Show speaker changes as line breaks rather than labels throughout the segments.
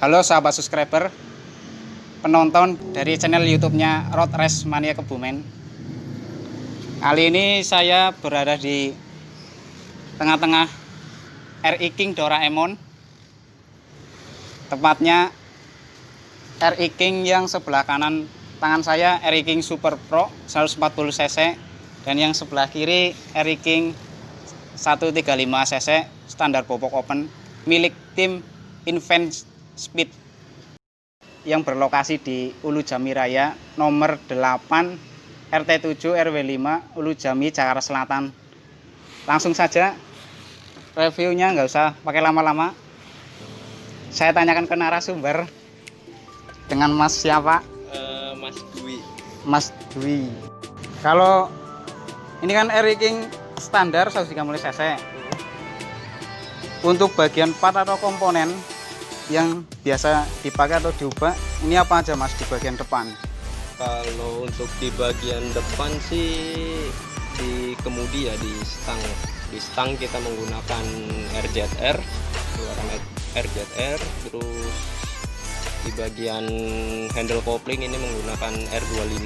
Halo sahabat subscriber, penonton dari channel YouTube-nya Road Race Mania Kebumen. Kali ini saya berada di tengah-tengah RI King Doraemon. Tepatnya RI King yang sebelah kanan tangan saya RI King Super Pro 140 cc dan yang sebelah kiri RI King 135 cc standar bobok open milik tim Invent Speed yang berlokasi di Ulu Jami Raya nomor 8 RT7 RW5 Ulu Jami Jakarta Selatan. Langsung saja reviewnya, nggak usah pakai lama-lama. Saya tanyakan ke narasumber dengan Mas siapa?
Mas Dwi.
Mas Dwi. Kalau ini kan RI King standar 130 cc. Untuk bagian part atau komponen yang biasa dipakai atau diubah, ini apa aja Mas di bagian depan?
Kalau untuk di bagian depan sih di kemudi ya, di stang kita menggunakan RZR, keluaran RZR. Terus di bagian handle kopling ini menggunakan R25,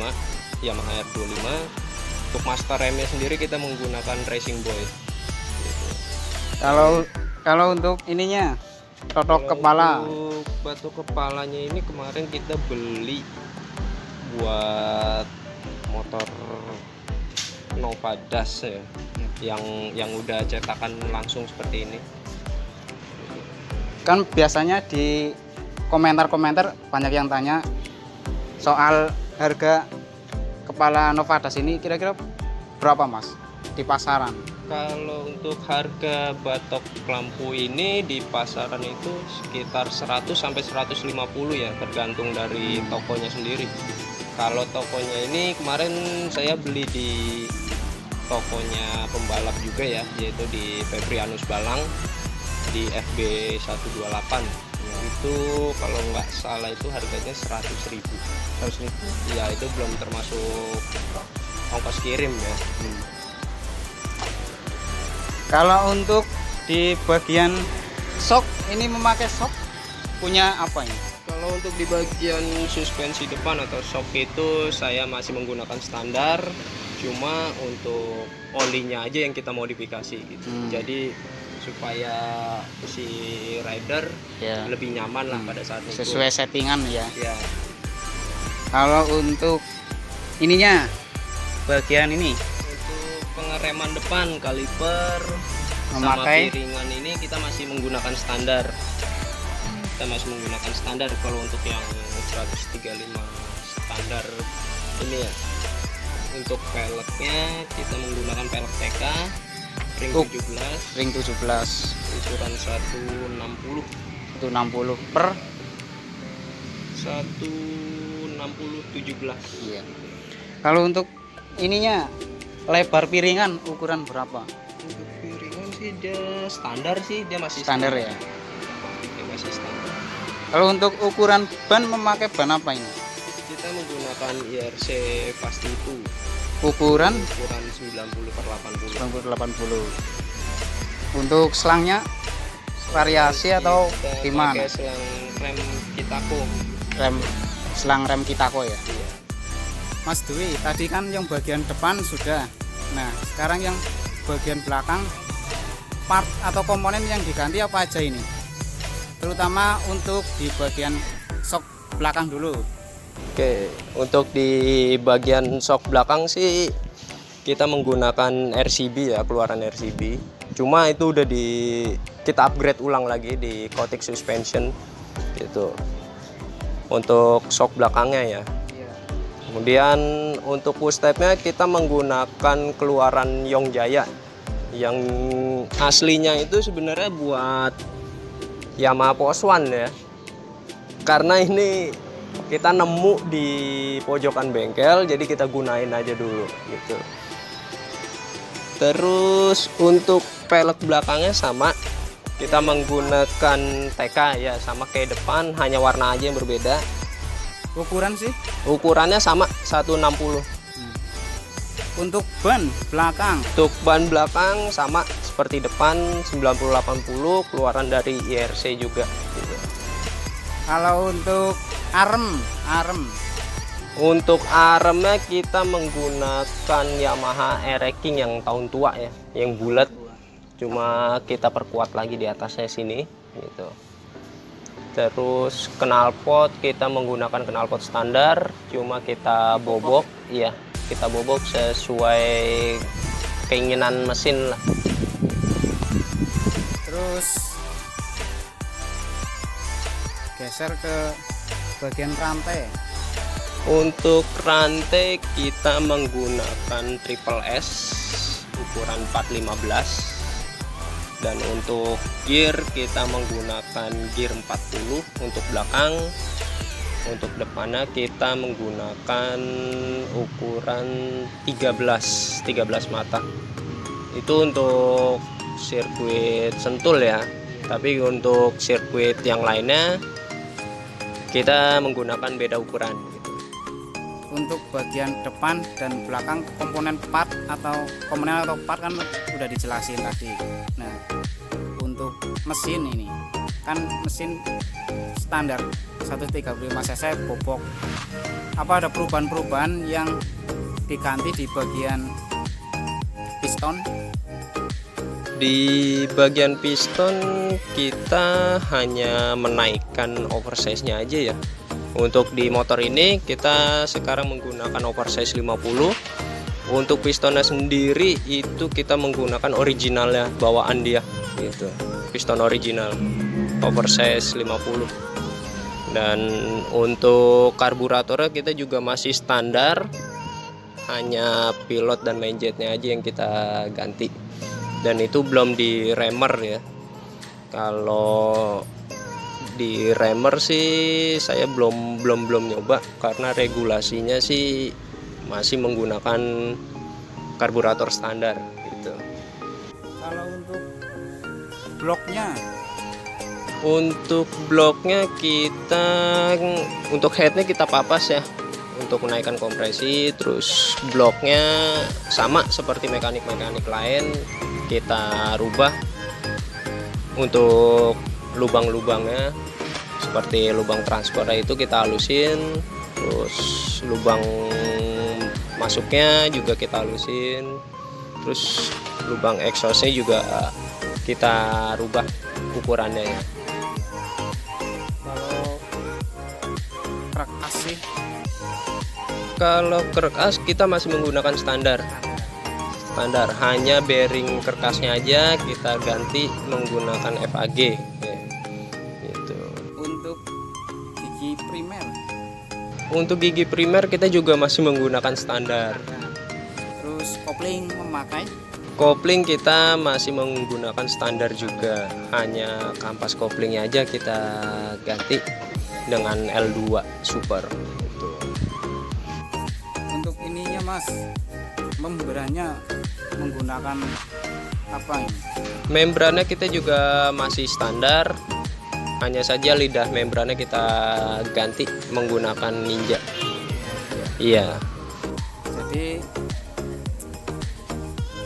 Yamaha R25. Untuk master remnya sendiri kita menggunakan Racing Boy gitu.
Kalau untuk ininya totok kepala,
untuk batu kepalanya ini kemarin kita beli buat motor Nova Das ya, yang udah cetakan langsung seperti ini.
kan biasanya di komentar-komentar banyak yang tanya soal harga kepala Nova Das ini kira-kira berapa Mas di pasaran?
Kalau untuk harga batok lampu ini di pasaran itu sekitar 100 sampai 150 ya, tergantung dari tokonya sendiri. Kalau tokonya ini kemarin saya beli di tokonya pembalap juga ya, yaitu di Febrianus Balang di FB 128. Itu kalau nggak salah itu harganya 100.000. 100.000. Ya, itu belum termasuk ongkos kirim ya.
Kalau untuk di bagian shock, ini memakai shock punya apa ini?
Kalau untuk di bagian suspensi depan atau shock itu saya masih menggunakan standar, cuma untuk olinya aja yang kita modifikasi gitu. Jadi supaya si rider lebih nyaman lah pada saat itu.
Sesuai settingan ya.
Ya.
Kalau untuk ininya bagian ini
Pengereman depan, kaliper,
memakai
sama piringan ini kita masih menggunakan standar. Kalau untuk yang 135 standar ini ya. Untuk peleknya kita menggunakan pelek TK ring 17 ukuran 160
per
160 17.
Iya. Kalau untuk ininya lebar piringan ukuran berapa?
Untuk piringan sih dia standar sih, dia masih
standar ya.
Dia masih standar.
Kalau untuk ukuran ban memakai ban apa ini?
Kita menggunakan IRC pasti itu.
Ukuran
90 per 80.
80. Untuk selangnya variasi atau gimana?
Pakai selang rem Kitako.
Selang rem Kitako ya.
Iya.
Mas Dwi, tadi kan yang bagian depan sudah. Nah, sekarang yang bagian belakang, part atau komponen yang diganti apa aja ini? Terutama untuk di bagian shock belakang dulu.
Oke, untuk di bagian shock belakang sih kita menggunakan RCB ya, keluaran RCB. Cuma itu udah kita upgrade ulang lagi di Cotic Suspension gitu. Untuk shock belakangnya ya. Kemudian untuk push stepnya kita menggunakan keluaran Yongjaya yang aslinya itu sebenarnya buat Yamaha Poswan ya. Karena ini kita nemu di pojokan bengkel, jadi kita gunain aja dulu gitu. Terus untuk pelek belakangnya sama, kita menggunakan TK ya, sama kayak depan, hanya warna aja yang berbeda.
Ukuran sih?
Ukurannya sama 160.
Untuk ban belakang?
Untuk ban belakang sama seperti depan 90-80, keluaran dari IRC juga gitu.
Kalau untuk arem
Untuk aremnya kita menggunakan Yamaha R-King yang tahun tua ya, yang bulat. Cuma kita perkuat lagi di atasnya sini gitu. Terus knalpot kita menggunakan knalpot standar, cuma kita bobok, iya, kita bobok sesuai keinginan mesin lah.
terus geser ke bagian rantai.
Untuk rantai kita menggunakan triple S ukuran 415, dan untuk gear kita menggunakan gear 40 untuk belakang. Untuk depannya kita menggunakan ukuran 13 mata. Itu untuk sirkuit Sentul ya. Tapi untuk sirkuit yang lainnya kita menggunakan beda ukuran gitu.
Untuk bagian depan dan belakang komponen part atau part kan udah dijelasin tadi. Nah, untuk mesin ini kan mesin standar 135 cc bobok. Apa ada perubahan-perubahan yang diganti di bagian piston?
Di bagian piston kita hanya menaikkan oversize-nya aja ya. Untuk di motor ini kita sekarang menggunakan oversize 50. Untuk pistonnya sendiri itu kita menggunakan originalnya, bawaan dia gitu. Piston original oversize 50. Dan untuk karburatornya kita juga masih standar, hanya pilot dan main jetnya aja yang kita ganti. Dan itu belum di remer ya. Kalau di remer sih saya belum nyoba, karena regulasinya sih masih menggunakan karburator standar gitu.
Kalau untuk bloknya,
kita untuk headnya kita papas ya untuk menaikkan kompresi. Terus bloknya sama seperti mekanik lain, kita rubah. Untuk lubang-lubangnya seperti lubang transpornya itu kita halusin, terus lubang masuknya juga kita halusin, terus lubang exhaustnya juga kita rubah ukurannya ya.
Kalau krek as sih,
Kalau krek as kita masih menggunakan standar, hanya bearing kerkasnya aja kita ganti menggunakan FAG ya, gitu.
Untuk
Untuk gigi
gigi primer,
primer kita juga masih menggunakan standar.
terus
Kopling kita masih menggunakan standar juga, hanya kampas koplingnya aja kita ganti dengan L2 Super gitu.
untuk ininya mas, membrannya menggunakan apa ini?
Membrannya kita juga masih standar, hanya saja lidah membrannya kita ganti menggunakan Ninja. Iya.
Jadi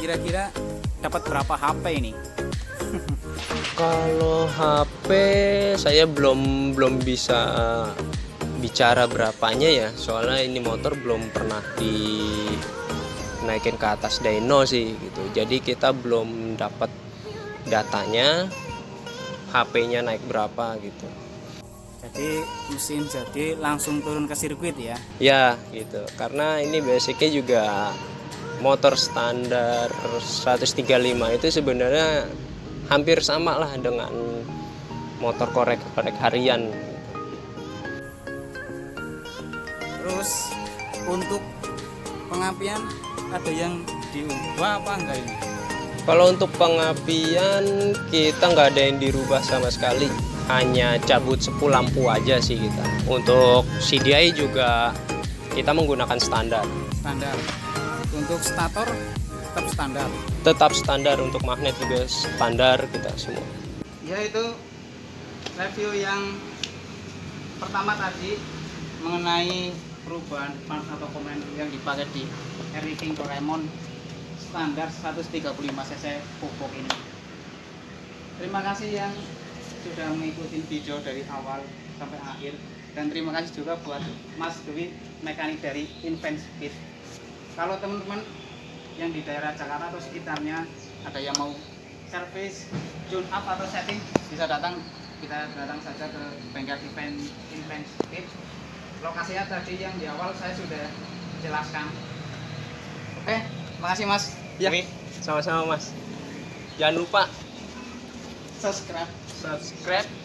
kira-kira dapat berapa HP ini?
Kalau HP saya belum bisa bicara berapanya ya, soalnya ini motor belum pernah dinaikin ke atas dyno sih gitu. Jadi kita belum dapat datanya HP-nya naik berapa gitu.
Jadi mesin jadi langsung turun ke sirkuit ya?
Ya gitu, karena ini basicnya juga motor standar 135 itu sebenarnya hampir sama lah dengan motor korek harian.
Terus untuk pengapian ada yang diubah apa enggak ini?
Kalau untuk pengapian kita nggak ada yang dirubah sama sekali, hanya cabut sepu lampu aja sih kita. Untuk CDI juga kita menggunakan standar.
Untuk stator
Tetap standar, untuk magnet juga standar kita semua.
ya. Itu review yang pertama tadi mengenai perubahan part atau komponen yang dipakai di R-King Doraemon standar 135 cc bobok ini. Terima kasih yang sudah mengikuti video dari awal sampai akhir. Dan terima kasih juga buat Mas Dwi, mekanik dari Invent Speed. Kalau teman-teman yang di daerah Jakarta atau sekitarnya ada yang mau servis, tune up atau setting, bisa kita datang saja ke bengkel Invent Speed. Lokasinya tadi yang di awal saya sudah jelaskan. Oke, makasih Mas.
Ya,
Dwi.
sama-sama Mas. Jangan lupa
Subscribe.